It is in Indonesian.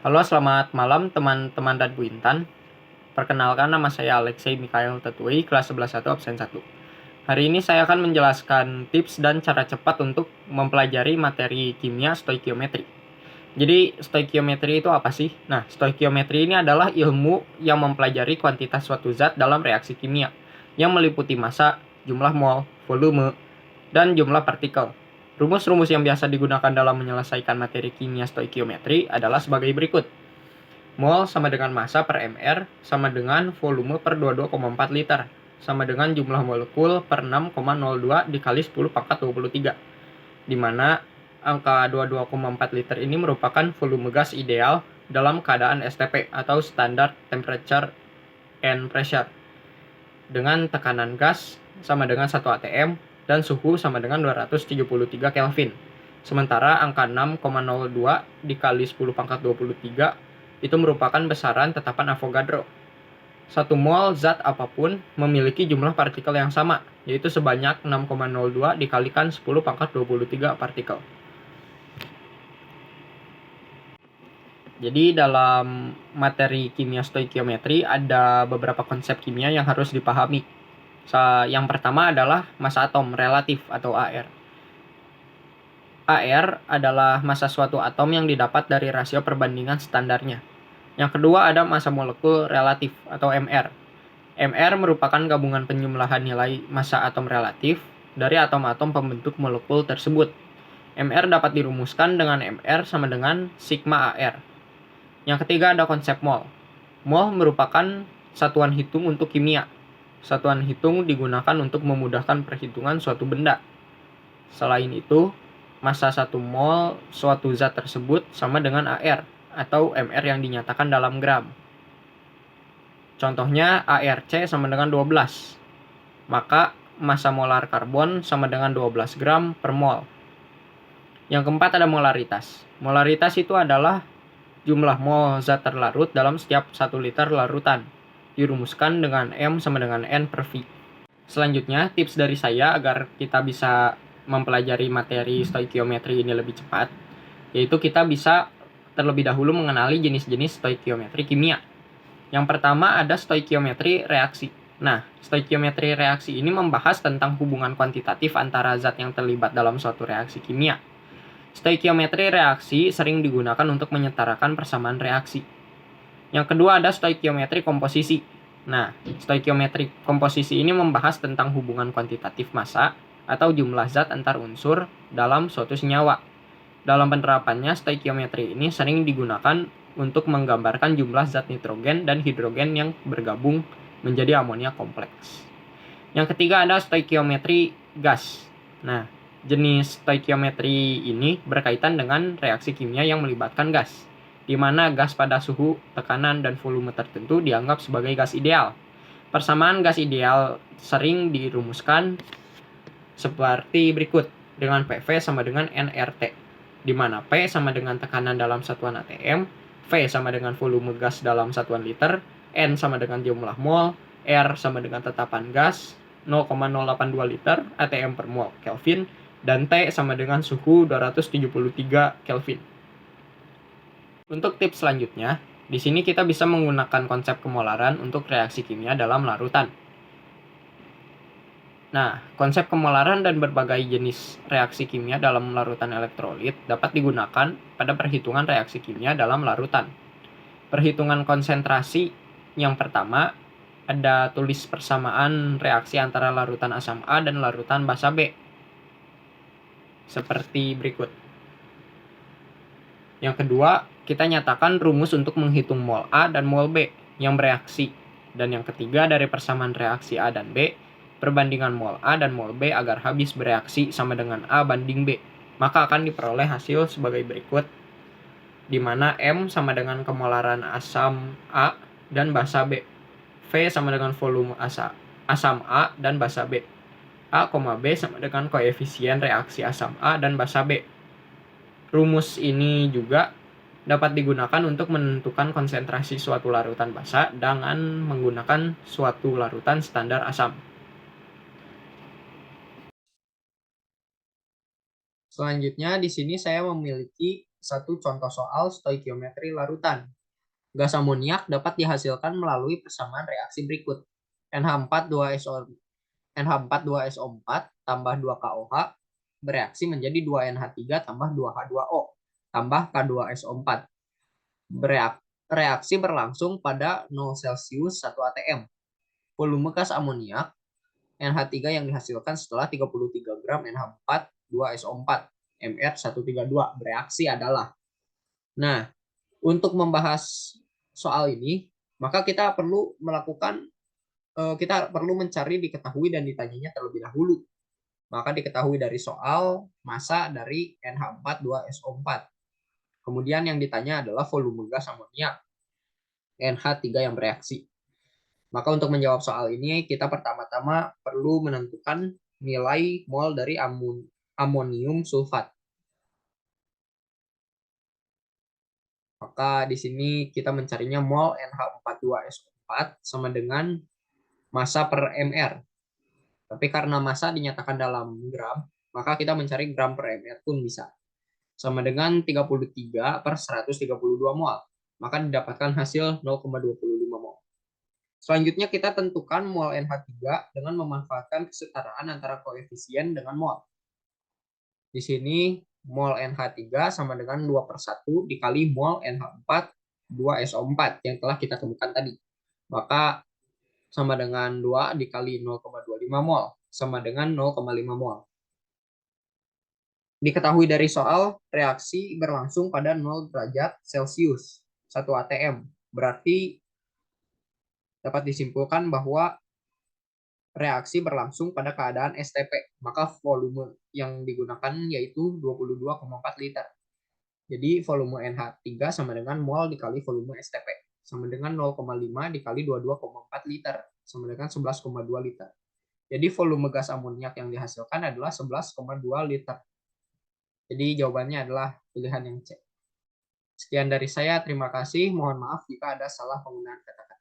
Halo, selamat malam teman-teman dan Bu Intan. Perkenalkan, nama saya Alexei Mikhail Tetui, kelas 11 absen 1. Hari ini saya akan menjelaskan tips dan cara cepat untuk mempelajari materi kimia stoikiometri. Jadi, stoikiometri itu apa sih? Nah, stoikiometri ini adalah ilmu yang mempelajari kuantitas suatu zat dalam reaksi kimia, yang meliputi massa, jumlah mol, volume, dan jumlah partikel. Rumus-rumus yang biasa digunakan dalam menyelesaikan materi kimia stoikiometri adalah sebagai berikut. Mol sama dengan massa per mR sama dengan volume per 22,4 liter sama dengan jumlah molekul per 6,02 dikali 10 pangkat 23, di mana angka 22,4 liter ini merupakan volume gas ideal dalam keadaan STP atau Standard Temperature and Pressure, dengan tekanan gas sama dengan 1 atm dan suhu sama dengan 273 Kelvin. Sementara angka 6,02 dikali 10 pangkat 23 itu merupakan besaran tetapan Avogadro. Satu mol zat apapun memiliki jumlah partikel yang sama, yaitu sebanyak 6,02 dikalikan 10 pangkat 23 partikel. Jadi dalam materi kimia stoikiometri ada beberapa konsep kimia yang harus dipahami. Yang pertama adalah massa atom relatif atau AR. AR adalah massa suatu atom yang didapat dari rasio perbandingan standarnya. Yang kedua ada massa molekul relatif atau MR. MR merupakan gabungan penjumlahan nilai massa atom relatif dari atom-atom pembentuk molekul tersebut. MR dapat dirumuskan dengan MR sama dengan sigma AR. Yang ketiga ada konsep mol. Mol merupakan satuan hitung untuk kimia. Satuan hitung digunakan untuk memudahkan perhitungan suatu benda. Selain itu, massa 1 mol suatu zat tersebut sama dengan AR atau MR yang dinyatakan dalam gram. Contohnya ARC sama dengan 12. Maka massa molar karbon sama dengan 12 gram per mol. Yang keempat ada molaritas. Molaritas itu adalah jumlah mol zat terlarut dalam setiap 1 liter larutan. Dirumuskan dengan M sama dengan N per V. Selanjutnya, tips dari saya agar kita bisa mempelajari materi stoikiometri ini lebih cepat, yaitu kita bisa terlebih dahulu mengenali jenis-jenis stoikiometri kimia. Yang pertama ada stoikiometri reaksi. Nah, stoikiometri reaksi ini membahas tentang hubungan kuantitatif antara zat yang terlibat dalam suatu reaksi kimia. Stoikiometri reaksi sering digunakan untuk menyetarakan persamaan reaksi. Yang kedua ada stoikiometri komposisi. Nah, stoikiometri komposisi ini membahas tentang hubungan kuantitatif massa atau jumlah zat antar unsur dalam suatu senyawa. Dalam penerapannya, stoikiometri ini sering digunakan untuk menggambarkan jumlah zat nitrogen dan hidrogen yang bergabung menjadi amonia kompleks. Yang ketiga ada stoikiometri gas. Nah, jenis stoikiometri ini berkaitan dengan reaksi kimia yang melibatkan gas, di mana gas pada suhu, tekanan, dan volume tertentu dianggap sebagai gas ideal. Persamaan gas ideal sering dirumuskan seperti berikut, dengan PV sama dengan nRT, di mana P sama dengan tekanan dalam satuan atm, V sama dengan volume gas dalam satuan liter, N sama dengan jumlah mol, R sama dengan tetapan gas 0,082 liter atm per mol Kelvin, dan T sama dengan suhu 273 Kelvin. Untuk tips selanjutnya, di sini kita bisa menggunakan konsep kemolaran untuk reaksi kimia dalam larutan. Nah, konsep kemolaran dan berbagai jenis reaksi kimia dalam larutan elektrolit dapat digunakan pada perhitungan reaksi kimia dalam larutan. Perhitungan konsentrasi yang pertama, ada tulis persamaan reaksi antara larutan asam A dan larutan basa B. Seperti berikut. Yang kedua, kita nyatakan rumus untuk menghitung mol A dan mol B yang bereaksi. Dan yang ketiga, dari persamaan reaksi A dan B, perbandingan mol A dan mol B agar habis bereaksi sama dengan A banding B. Maka akan diperoleh hasil sebagai berikut, di mana M sama dengan kemolaran asam A dan basa B. V sama dengan volume asam A dan basa B. A, B sama dengan koefisien reaksi asam A dan basa B. Rumus ini juga dapat digunakan untuk menentukan konsentrasi suatu larutan basa dengan menggunakan suatu larutan standar asam. Selanjutnya di sini saya memiliki satu contoh soal stoikiometri larutan. Gas amoniak dapat dihasilkan melalui persamaan reaksi berikut. NH4 2SO4 tambah 2KOH bereaksi menjadi 2NH3 tambah 2H2O tambah K2SO4. Reaksi berlangsung pada 0 Celcius 1 atm. Volume gas amoniak NH3 yang dihasilkan setelah 33 gram NH4 2SO4 MR132 bereaksi adalah. Nah, untuk membahas soal ini, maka kita perlu mencari, diketahui, dan ditanyanya terlebih dahulu. Maka diketahui dari soal massa dari NH4 2SO4. Kemudian yang ditanya adalah volume gas amoniak NH3 yang bereaksi. Maka untuk menjawab soal ini, kita pertama-tama perlu menentukan nilai mol dari amonium sulfat. Maka di sini kita mencarinya mol NH42SO4 sama dengan massa per mr. Tapi karena massa dinyatakan dalam gram, maka kita mencari gram per mr pun bisa. Sama dengan 33 per 132 mol. Maka didapatkan hasil 0,25 mol. Selanjutnya kita tentukan mol NH3 dengan memanfaatkan kesetaraan antara koefisien dengan mol. Di sini mol NH3 sama dengan 2/1 dikali mol NH4 2SO4 yang telah kita temukan tadi. Maka sama dengan 2 dikali 0,25 mol sama dengan 0,5 mol. Diketahui dari soal, reaksi berlangsung pada 0 derajat Celcius 1 atm. Berarti dapat disimpulkan bahwa reaksi berlangsung pada keadaan STP, maka volume yang digunakan yaitu 22,4 liter. Jadi volume NH3 sama dengan mol dikali volume STP, sama dengan 0,5 dikali 22,4 liter, sama dengan 11,2 liter. Jadi volume gas amoniak yang dihasilkan adalah 11,2 liter. Jadi jawabannya adalah pilihan yang C. Sekian dari saya, terima kasih. Mohon maaf jika ada salah penggunaan kata-kata.